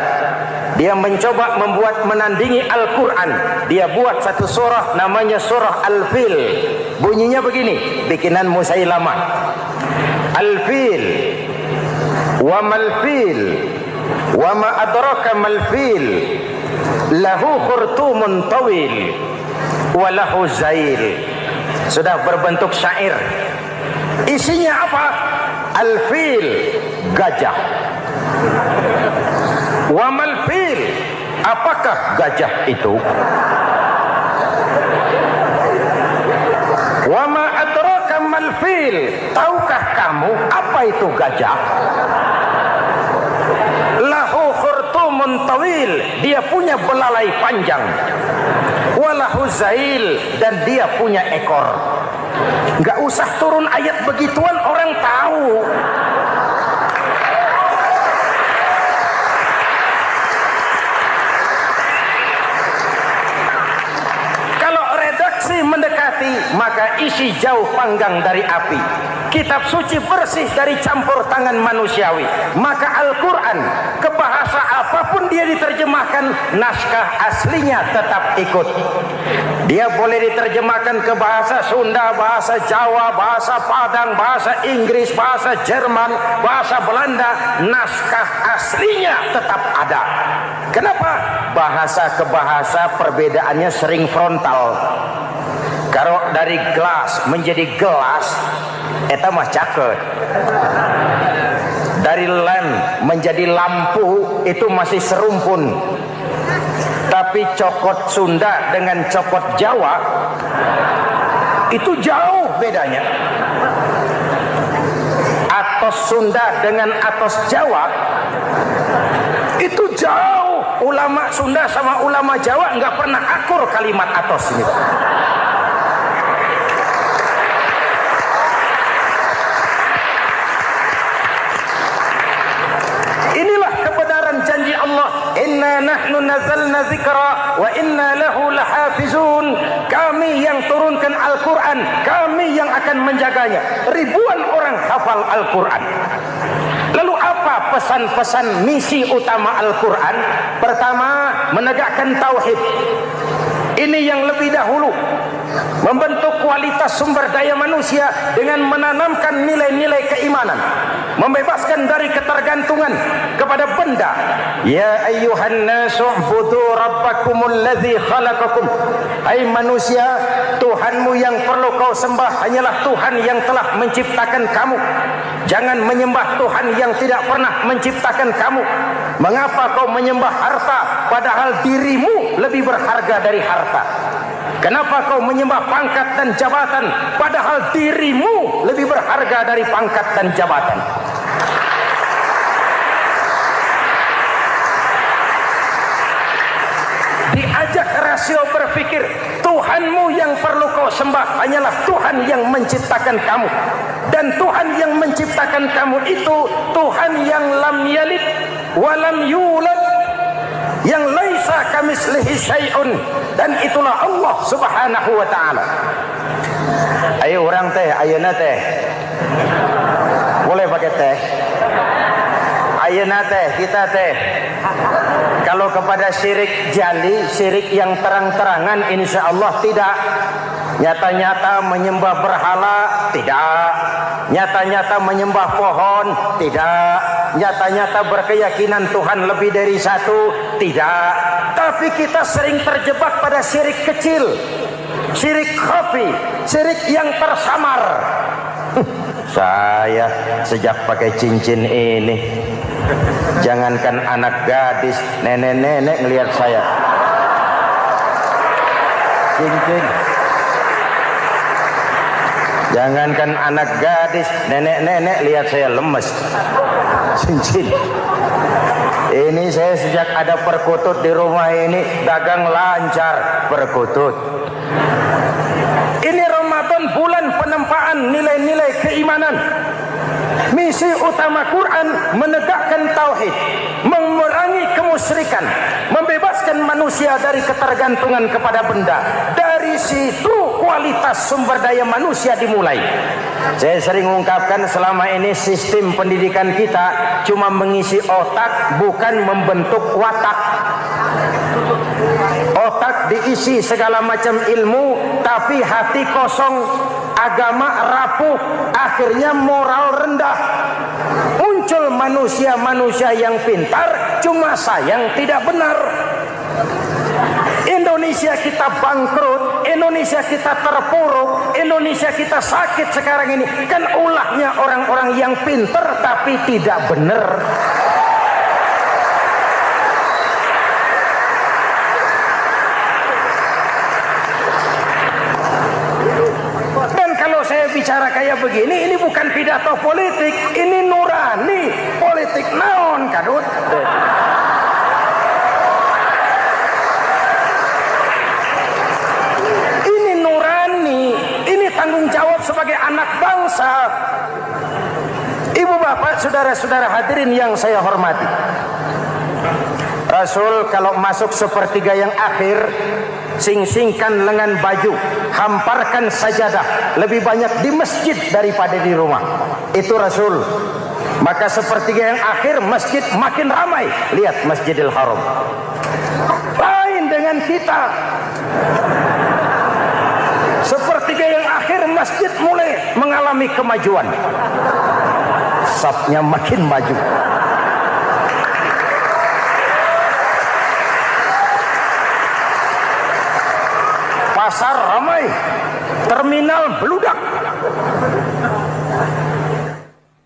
Dia mencoba membuat menandingi Al-Quran. Dia buat satu surah namanya surah Al-Fil. Bunyinya begini, bikinan Musailamah. Al-Fil, wa mal-fil, wa ma adraka mal-fil, lahu khurtumun tawil, wa lahu zail. Sudah berbentuk syair. Isinya apa? Al-Fil, gajah. Wa mal-fil, apakah gajah itu? Wa ma adraka mal-fil, tahukah kamu apa itu gajah? Lahu khurtumun tawil, dia punya belalai panjang. Walahu zail, dan dia punya ekor. Enggak usah turun ayat begituan, orang tahu. maka isi jauh panggang dari api. Kitab suci bersih dari campur tangan manusiawi. Maka Al-Quran, ke bahasa apapun dia diterjemahkan, naskah aslinya tetap ikut. Dia boleh diterjemahkan ke bahasa Sunda, bahasa Jawa, bahasa Padang, bahasa Inggris, bahasa Jerman, bahasa Belanda, naskah aslinya tetap ada. Kenapa? Bahasa ke bahasa perbedaannya sering frontal. Kalau dari gelas menjadi gelas, eta mah caket. Dari lamp menjadi lampu, itu masih serumpun. Tapi cokot Sunda dengan cokot Jawa, itu jauh bedanya. Atos Sunda dengan atos Jawa, itu jauh. Ulama Sunda sama ulama Jawa nggak pernah akur kalimat atos ini. Inilah kebenaran janji Allah, inna nahnu nazzalna dzikra wa inna lahu lahafizun. Kami yang turunkan Al-Quran, kami yang akan menjaganya. Ribuan orang hafal Al-Quran. Lalu apa pesan-pesan misi utama Al-Quran? Pertama, menegakkan tauhid. Ini yang lebih dahulu. Membentuk kualitas sumber daya manusia dengan menanamkan nilai-nilai keimanan. Membebaskan dari ketergantungan kepada benda. Ya ayyuhan nasu ubudu rabbakumul ladzi khalaqakum. Hai manusia, Tuhanmu yang perlu kau sembah hanyalah Tuhan yang telah menciptakan kamu. Jangan menyembah Tuhan yang tidak pernah menciptakan kamu. Mengapa kau menyembah harta padahal dirimu lebih berharga dari harta? Kenapa kau menyembah pangkat dan jabatan padahal dirimu lebih berharga dari pangkat dan jabatan? Diajak rasio berpikir, Tuhanmu yang perlu kau sembah hanyalah Tuhan yang menciptakan kamu. Dan Tuhan yang menciptakan kamu itu Tuhan yang lam yalid walam yulad, yang laisa kamislihi syai'un, dan itulah Allah Subhanahu wa taala. Ayo orang teh, ayeuna teh. Boleh pakai teh. Ayeuna teh, kita teh. Kalau kepada syirik jali, syirik yang terang-terangan, insya Allah tidak. Nyata-nyata menyembah berhala, tidak. Nyata-nyata menyembah pohon, tidak. Nyata-nyata berkeyakinan Tuhan lebih dari satu, tidak. Tapi kita sering terjebak pada syirik kecil, syirik khafi, syirik yang tersamar. Saya sejak pakai cincin ini, jangankan anak gadis, nenek-nenek ngelihat saya cincin. Jangankan anak gadis, nenek-nenek lihat saya lemes. Cincin. Ini saya sejak ada perkutut di rumah ini dagang lancar perkutut. Ini Ramadan, bulan penempaan nilai-nilai keimanan. Misi utama Quran menegakkan tauhid, memerangi kemusyrikan, membebaskan manusia dari ketergantungan kepada benda. Dari situ kualitas sumber daya manusia dimulai. Saya sering mengungkapkan selama ini sistem pendidikan kita cuma mengisi otak, bukan membentuk watak. Otak diisi segala macam ilmu, tapi hati kosong, agama rapuh, akhirnya moral rendah. Muncul manusia-manusia yang pintar, cuma sayang tidak benar. Indonesia kita bangkrut, Indonesia kita terpuruk, Indonesia kita sakit sekarang ini, kan ulahnya orang-orang yang pintar tapi tidak benar. Dan kalau saya bicara kayak begini, ini bukan pidato politik, ini nurani politik naon kadut. Tanggung jawab sebagai anak bangsa. Ibu bapak, saudara-saudara hadirin yang saya hormati, Rasul kalau masuk sepertiga yang akhir, sing-singkan lengan baju, hamparkan sajadah, lebih banyak di masjid daripada di rumah. Itu Rasul. Maka sepertiga yang akhir masjid makin ramai. Lihat Masjidil Haram. Lain dengan kita. Sepertiga yang akhir masjid mulai mengalami kemajuan. Safnya makin maju. Pasar ramai, terminal beludak.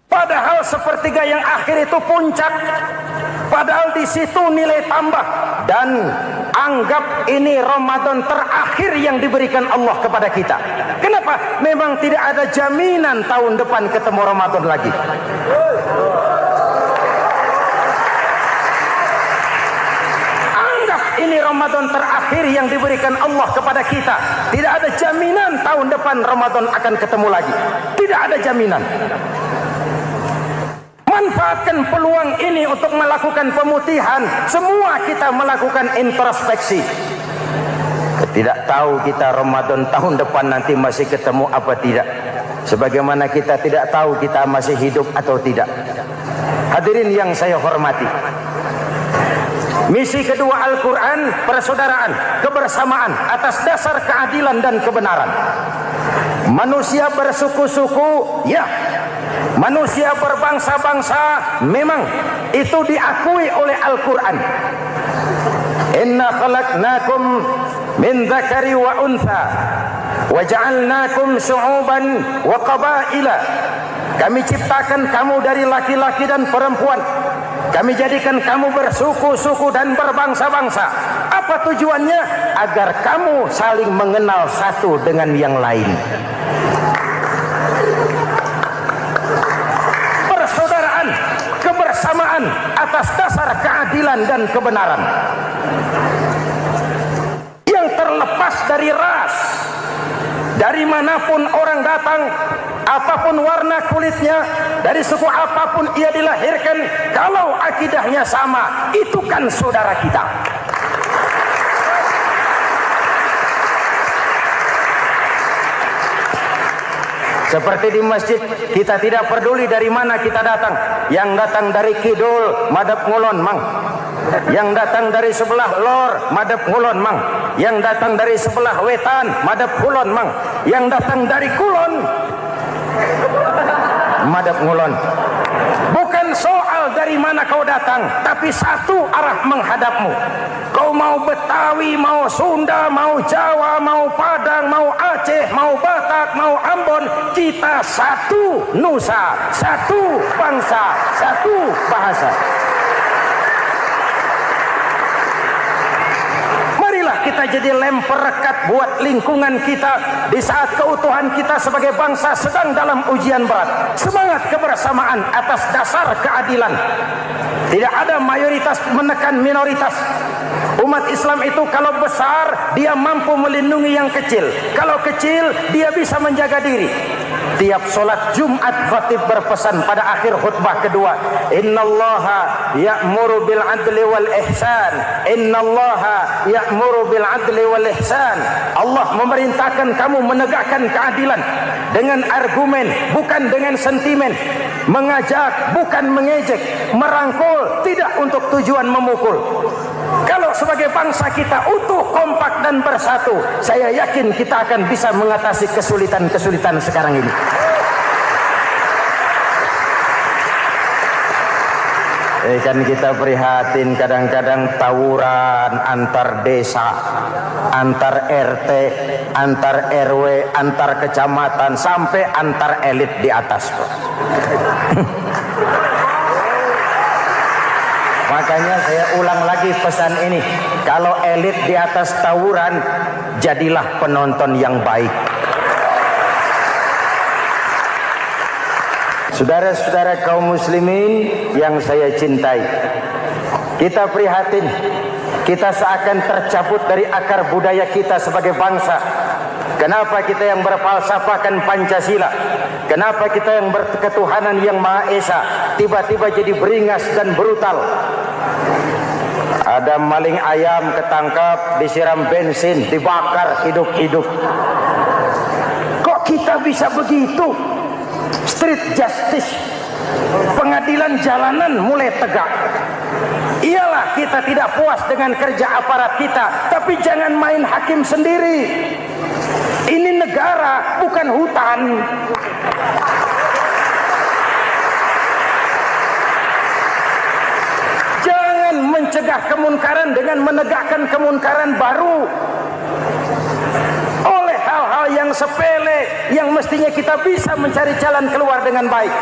Padahal sepertiga yang akhir itu puncak. Padahal di situ nilai tambah. Dan anggap ini Ramadan terakhir yang diberikan Allah kepada kita. Kenapa? Memang tidak ada jaminan tahun depan ketemu Ramadan lagi. Ini Ramadan terakhir yang diberikan Allah kepada kita. Tidak ada jaminan tahun depan Ramadan akan ketemu lagi. Tidak ada jaminan. Manfaatkan peluang ini untuk melakukan pemutihan. Semua kita melakukan introspeksi. Tidak tahu kita Ramadan tahun depan nanti masih ketemu apa tidak. Sebagaimana kita tidak tahu kita masih hidup atau tidak. Hadirin yang saya hormati, misi kedua Al-Quran, persaudaraan, kebersamaan atas dasar keadilan dan kebenaran. Manusia bersuku-suku, ya. Manusia berbangsa-bangsa, memang itu diakui oleh Al-Quran. Inna khalaqnakum min dzakari wa untha wa ja'alnakum syu'uban wa qabaila. Kami ciptakan kamu dari laki-laki dan perempuan. Kami jadikan kamu bersuku-suku dan berbangsa-bangsa. Apa tujuannya? Agar kamu saling mengenal satu dengan yang lain. Persaudaraan, kebersamaan atas dasar keadilan dan kebenaran. Yang terlepas dari ras. Dari manapun orang datang, apapun warna kulitnya, dari suku apapun ia dilahirkan, kalau akidahnya sama, itu kan saudara kita. Seperti di masjid, kita tidak peduli dari mana kita datang. Yang datang dari kidul, madhab ngulon mang. Yang datang dari sebelah lor, madhab ngulon mang. Yang datang dari sebelah wetan, madhab kulon mang. Yang datang dari kulon, madhab ngulon. Bukan soal dari mana kau datang, tapi satu arah menghadapmu. Kau mau Betawi, mau Sunda, mau Jawa, mau Padang, mau Aceh, mau Batak, mau Ambon, kita satu nusa, satu bangsa, satu bahasa. Kita jadi lem perekat buat lingkungan kita di saat keutuhan kita sebagai bangsa sedang dalam ujian berat. Semangat kebersamaan atas dasar keadilan. Tidak ada mayoritas menekan minoritas. Umat Islam itu kalau besar, dia mampu melindungi yang kecil. Kalau kecil, dia bisa menjaga diri. Tiap solat Jumat khatib berpesan pada akhir khutbah kedua, innallaha ya'muru bil adli wal ihsan. Innallaha ya'muru bil adli wal ihsan. Allah memerintahkan kamu menegakkan keadilan dengan argumen, bukan dengan sentimen. Mengajak, bukan mengejek. Merangkul, tidak untuk tujuan memukul. Kalau sebagai bangsa kita utuh, kompak dan bersatu, saya yakin kita akan bisa mengatasi kesulitan-kesulitan sekarang ini. Kan kita prihatin kadang-kadang tawuran antar desa, antar RT, antar RW, antar kecamatan, sampai antar elit di atas. Makanya saya ulang lagi pesan ini. Kalau elit di atas tawuran, jadilah penonton yang baik. Saudara-saudara kaum muslimin yang saya cintai, kita prihatin, kita seakan tercabut dari akar budaya kita sebagai bangsa. Kenapa kita yang berfalsafahkan Pancasila, kenapa kita yang berketuhanan yang Maha Esa tiba-tiba jadi beringas dan brutal? Ada maling ayam ketangkap, disiram bensin, dibakar hidup-hidup. Kok kita bisa begitu? Street justice, pengadilan jalanan mulai tegak. Iyalah kita tidak puas dengan kerja aparat kita, tapi jangan main hakim sendiri. Ini negara, bukan hutan. Jangan mencegah kemunkaran dengan menegakkan kemunkaran baru. Oleh hal-hal yang sepele, yang mestinya kita bisa mencari jalan keluar dengan baik.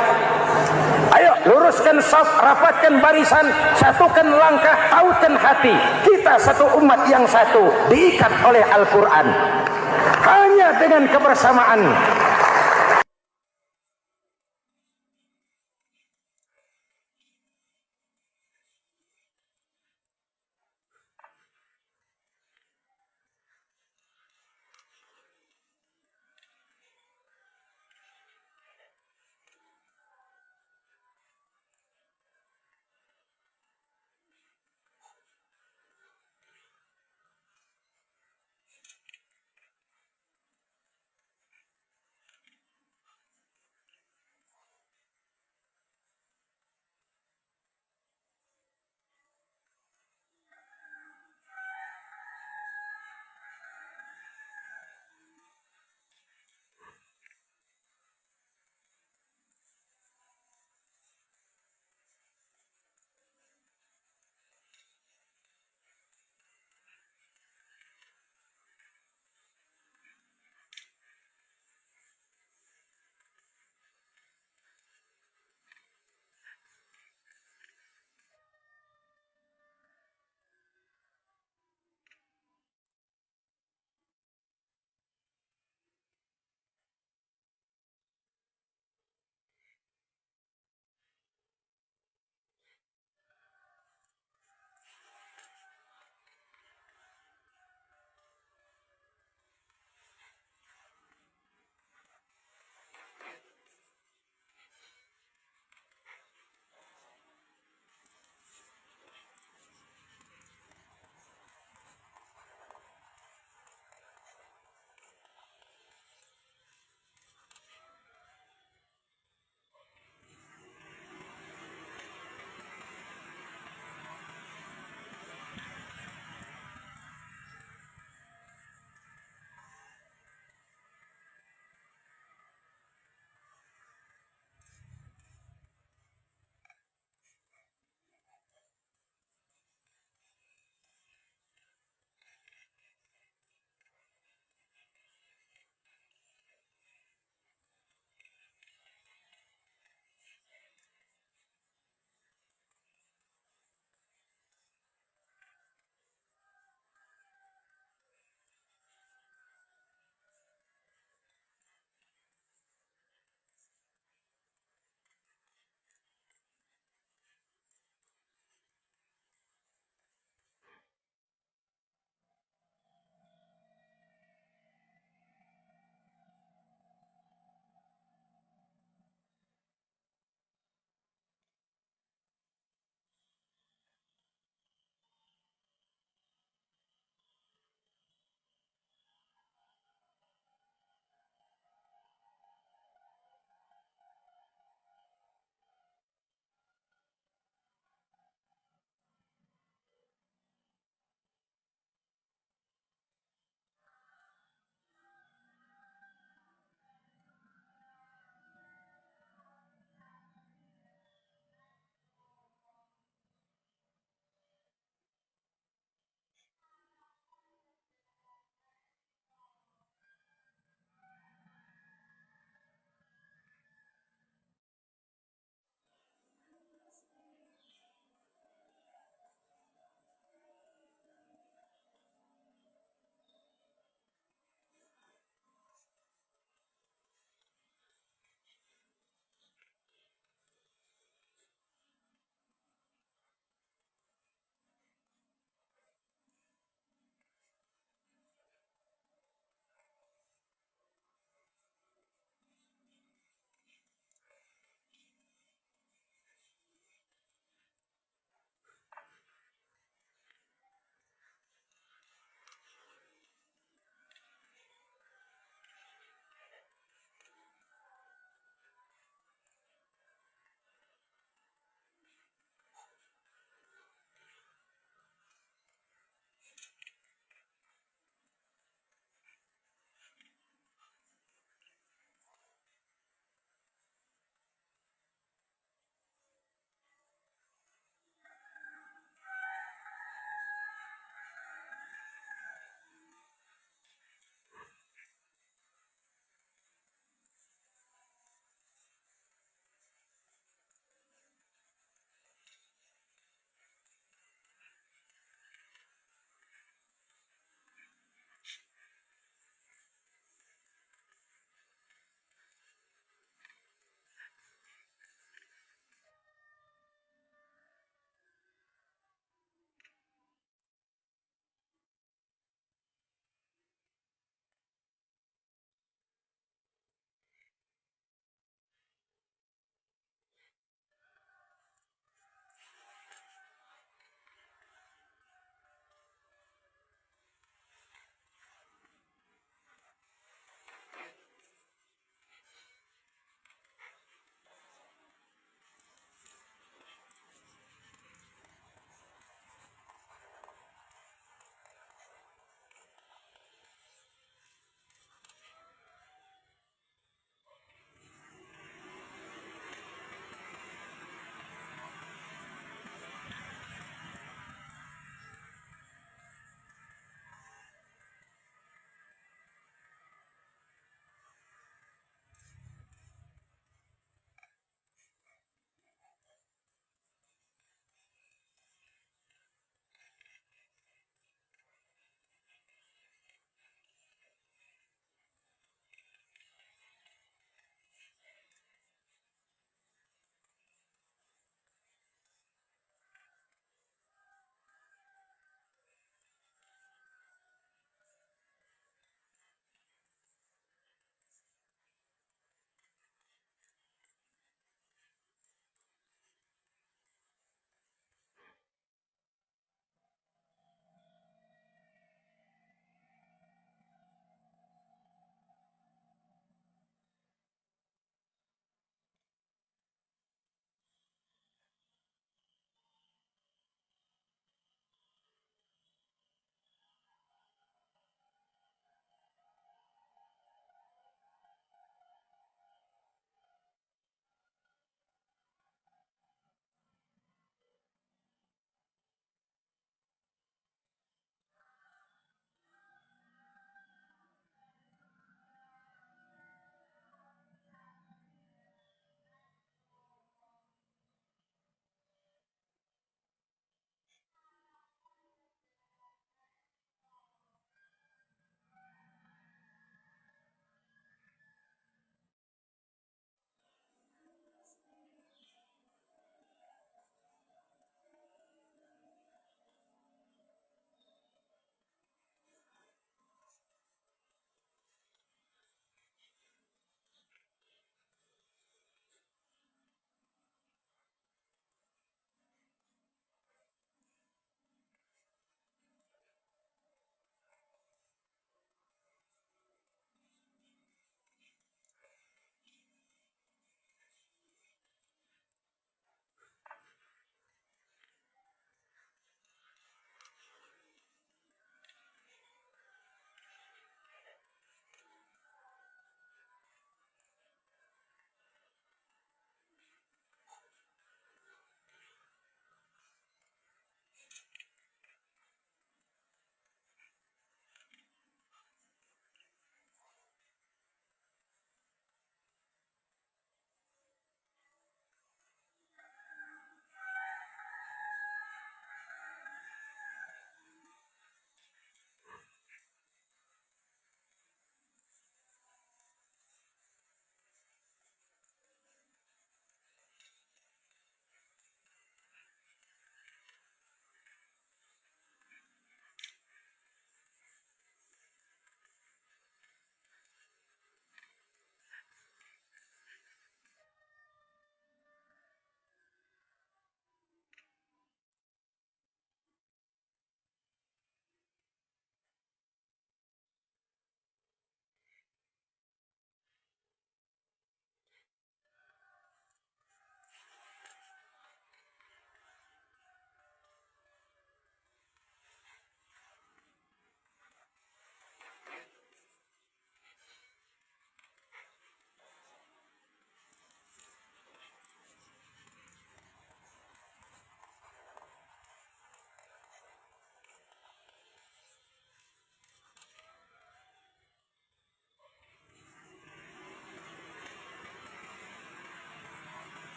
Ayo luruskan saf, rapatkan barisan, satukan langkah, tautkan hati. Kita satu umat yang satu, diikat oleh Al-Quran. Hanya dengan kebersamaan